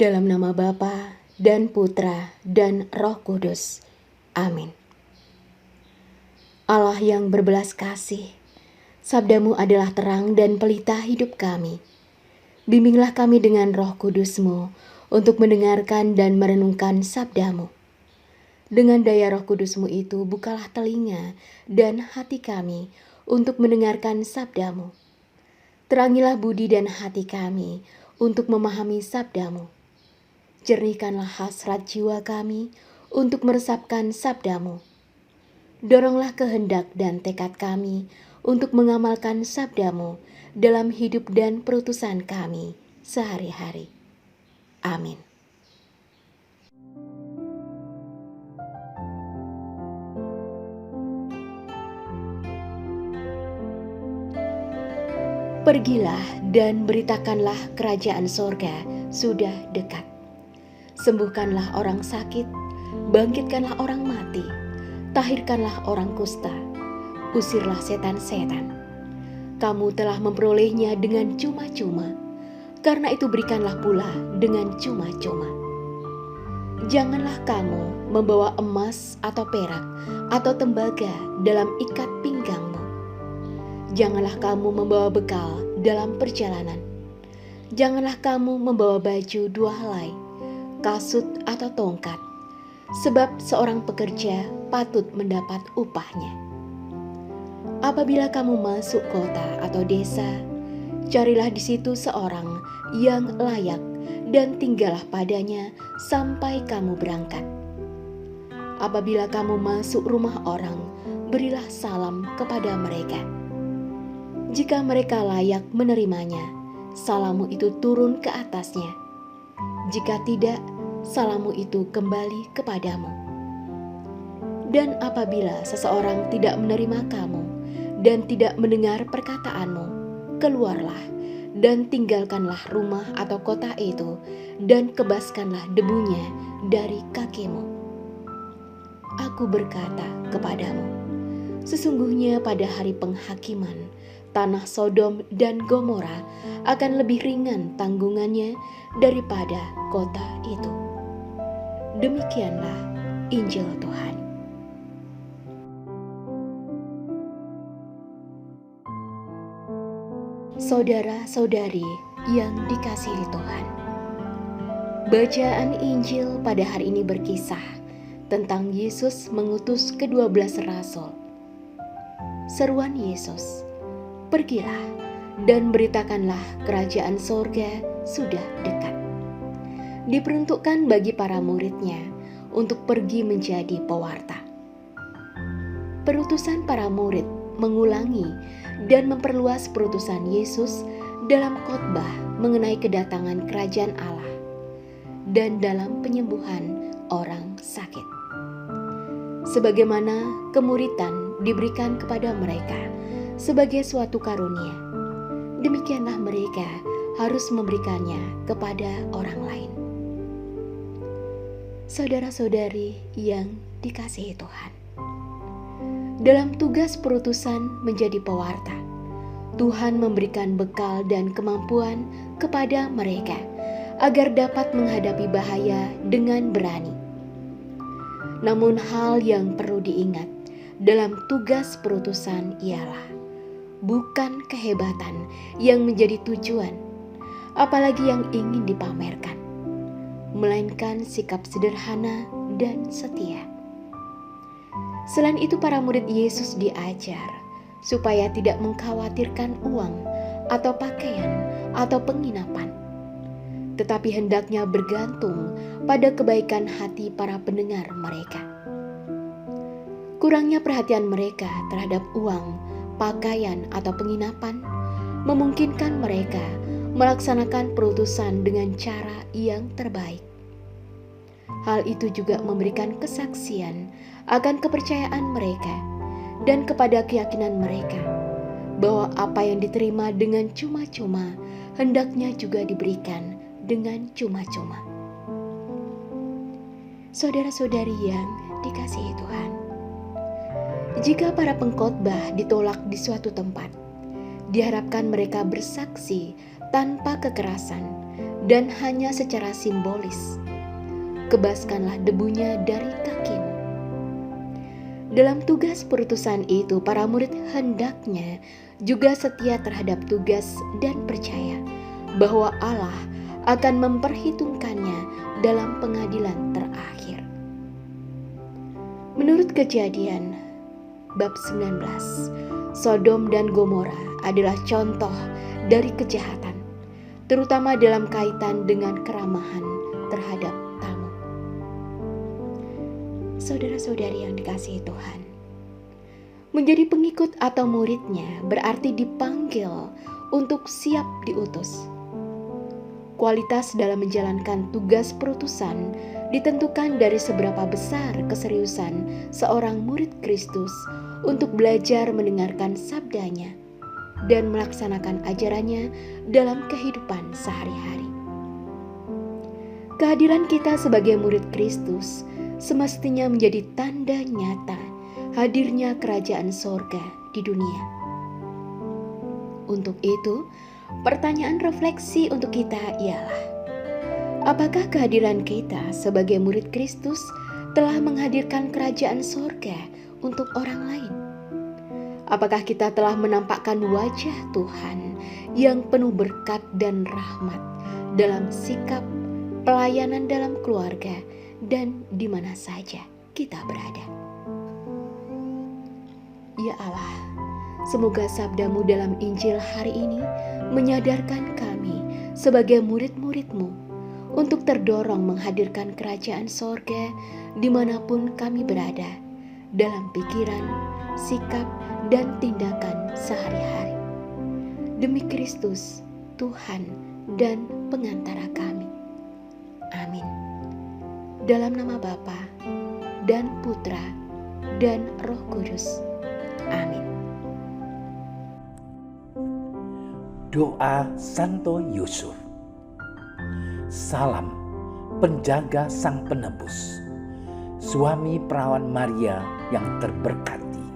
Dalam nama Bapa dan Putra dan Roh Kudus. Amin. Allah yang berbelas kasih, sabdamu adalah terang dan pelita hidup kami. Bimbinglah kami dengan Roh Kudus-Mu untuk mendengarkan dan merenungkan sabdamu. Dengan daya Roh Kudus-Mu itu bukalah telinga dan hati kami untuk mendengarkan sabdamu. Terangilah budi dan hati kami untuk memahami sabdamu. Jernihkanlah hasrat jiwa kami untuk meresapkan sabdamu. Doronglah kehendak dan tekad kami untuk mengamalkan sabdamu dalam hidup dan perutusan kami sehari-hari. Amin. Pergilah dan beritakanlah kerajaan sorga sudah dekat. Sembuhkanlah orang sakit, bangkitkanlah orang mati, tahirkanlah orang kusta, usirlah setan-setan. Kamu telah memperolehnya dengan cuma-cuma, karena itu berikanlah pula dengan cuma-cuma. Janganlah kamu membawa emas atau perak atau tembaga dalam ikat pinggangmu. Janganlah kamu membawa bekal dalam perjalanan. Janganlah kamu membawa baju dua helai, kasut atau tongkat, sebab seorang pekerja patut mendapat upahnya. Apabila kamu masuk kota atau desa, carilah di situ seorang yang layak dan tinggallah padanya sampai kamu berangkat. Apabila kamu masuk rumah orang, berilah salam kepada mereka. Jika mereka layak menerimanya, salammu itu turun ke atasnya. Jika tidak, salammu itu kembali kepadamu. Dan apabila seseorang tidak menerima kamu dan tidak mendengar perkataanmu, keluarlah dan tinggalkanlah rumah atau kota itu dan kebaskanlah debunya dari kakimu. Aku berkata kepadamu, sesungguhnya pada hari penghakiman, tanah Sodom dan Gomora akan lebih ringan tanggungannya daripada kota itu. Demikianlah Injil Tuhan. Saudara-saudari yang dikasihi Tuhan, bacaan Injil pada hari ini berkisah tentang Yesus mengutus ke-12 rasul. Seruan Yesus, pergilah dan beritakanlah kerajaan sorga sudah dekat. Diperuntukkan bagi para muridnya untuk pergi menjadi pewarta. Perutusan para murid mengulangi dan memperluas perutusan Yesus dalam khotbah mengenai kedatangan kerajaan Allah dan dalam penyembuhan orang sakit. Sebagaimana kemuritan diberikan kepada mereka sebagai suatu karunia, demikianlah mereka harus memberikannya kepada orang lain. Saudara-saudari yang dikasihi Tuhan, dalam tugas perutusan menjadi pewarta, Tuhan memberikan bekal dan kemampuan kepada mereka agar dapat menghadapi bahaya dengan berani. Namun hal yang perlu diingat dalam tugas perutusan ialah bukan kehebatan yang menjadi tujuan, apalagi yang ingin dipamerkan, melainkan sikap sederhana dan setia. Selain itu, para murid Yesus diajar supaya tidak mengkhawatirkan uang atau pakaian atau penginapan, tetapi hendaknya bergantung pada kebaikan hati para pendengar mereka. Kurangnya perhatian mereka terhadap uang, pakaian atau penginapan memungkinkan mereka melaksanakan perutusan dengan cara yang terbaik. Hal itu juga memberikan kesaksian akan kepercayaan mereka dan kepada keyakinan mereka bahwa apa yang diterima dengan cuma-cuma hendaknya juga diberikan dengan cuma-cuma. Saudara-saudari yang dikasihi Tuhan, jika para pengkhotbah ditolak di suatu tempat, diharapkan mereka bersaksi tanpa kekerasan dan hanya secara simbolis. Kebaskanlah debunya dari kakimu. Dalam tugas perutusan itu, para murid hendaknya juga setia terhadap tugas dan percaya bahwa Allah akan memperhitungkannya dalam pengadilan terakhir. Menurut Kejadian bab 19, Sodom dan Gomora adalah contoh dari kejahatan, terutama dalam kaitan dengan keramahan terhadap tamu. Saudara-saudari yang dikasihi Tuhan, menjadi pengikut atau muridnya berarti dipanggil untuk siap diutus. Kualitas dalam menjalankan tugas perutusan ditentukan dari seberapa besar keseriusan seorang murid Kristus untuk belajar mendengarkan sabdanya dan melaksanakan ajarannya dalam kehidupan sehari-hari. Kehadiran kita sebagai murid Kristus semestinya menjadi tanda nyata hadirnya kerajaan sorga di dunia. Untuk itu, pertanyaan refleksi untuk kita ialah, apakah kehadiran kita sebagai murid Kristus telah menghadirkan kerajaan sorga untuk orang lain? Apakah kita telah menampakkan wajah Tuhan yang penuh berkat dan rahmat dalam sikap, pelayanan dalam keluarga, dan di mana saja kita berada? Ya Allah, semoga sabda-Mu dalam Injil hari ini menyadarkan kami sebagai murid-murid-Mu untuk terdorong menghadirkan kerajaan sorga dimanapun kami berada, dalam pikiran, sikap, dan tindakan sehari-hari. Demi Kristus, Tuhan dan pengantara kami. Amin. Dalam nama Bapa dan Putra dan Roh Kudus. Amin. Doa Santo Yusuf. Salam penjaga Sang Penebus, suami perawan Maria yang terberkati.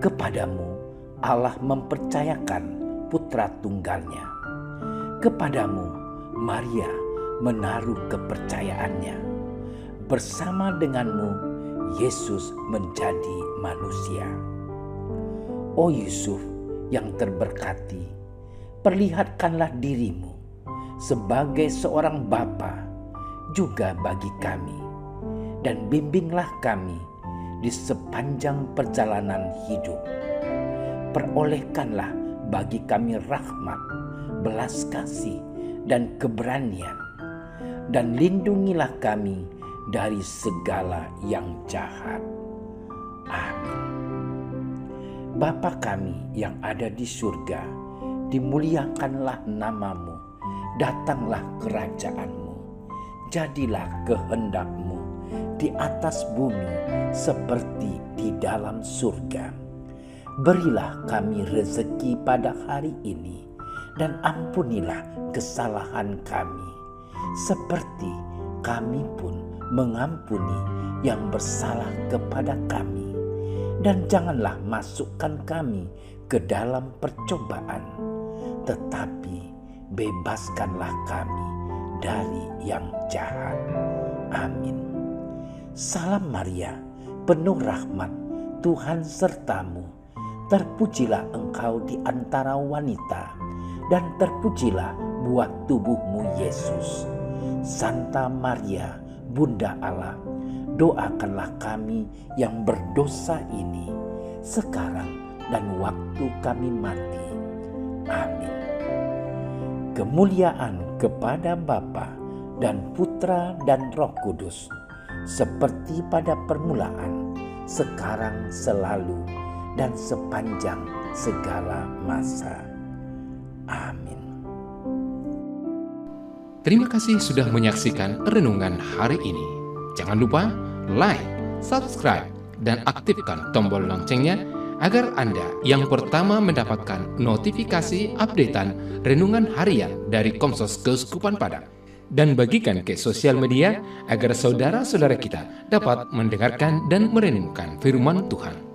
Kepadamu Allah mempercayakan putra tunggalnya. Kepadamu Maria menaruh kepercayaannya. Bersama denganmu Yesus menjadi manusia. O Yusuf yang terberkati, perlihatkanlah dirimu sebagai seorang bapa juga bagi kami, dan bimbinglah kami di sepanjang perjalanan hidup. Perolehkanlah bagi kami rahmat, belas kasih, dan keberanian, dan lindungilah kami dari segala yang jahat. Amin. Bapa kami yang ada di surga, dimuliakanlah namamu, datanglah kerajaan-Mu, jadilah kehendak-Mu di atas bumi seperti di dalam surga. Berilah kami rezeki pada hari ini, dan ampunilah kesalahan kami, seperti kami pun mengampuni yang bersalah kepada kami. Dan janganlah masukkan kami ke dalam percobaan, tetapi bebaskanlah kami dari yang jahat. Amin. Salam Maria, penuh rahmat, Tuhan sertamu. Terpujilah engkau di antara wanita, dan terpujilah buah tubuhmu Yesus. Santa Maria, Bunda Allah, doakanlah kami yang berdosa ini, sekarang dan waktu kami mati. Amin. Kemuliaan kepada Bapa dan Putra dan Roh Kudus, seperti pada permulaan, sekarang, selalu, dan sepanjang segala masa. Amin. Terima kasih sudah menyaksikan renungan hari ini. Jangan lupa like, subscribe, dan aktifkan tombol loncengnya agar Anda yang pertama mendapatkan notifikasi updatean renungan harian dari Komsos Keuskupan Padang. Dan bagikan ke sosial media agar saudara-saudara kita dapat mendengarkan dan merenungkan firman Tuhan.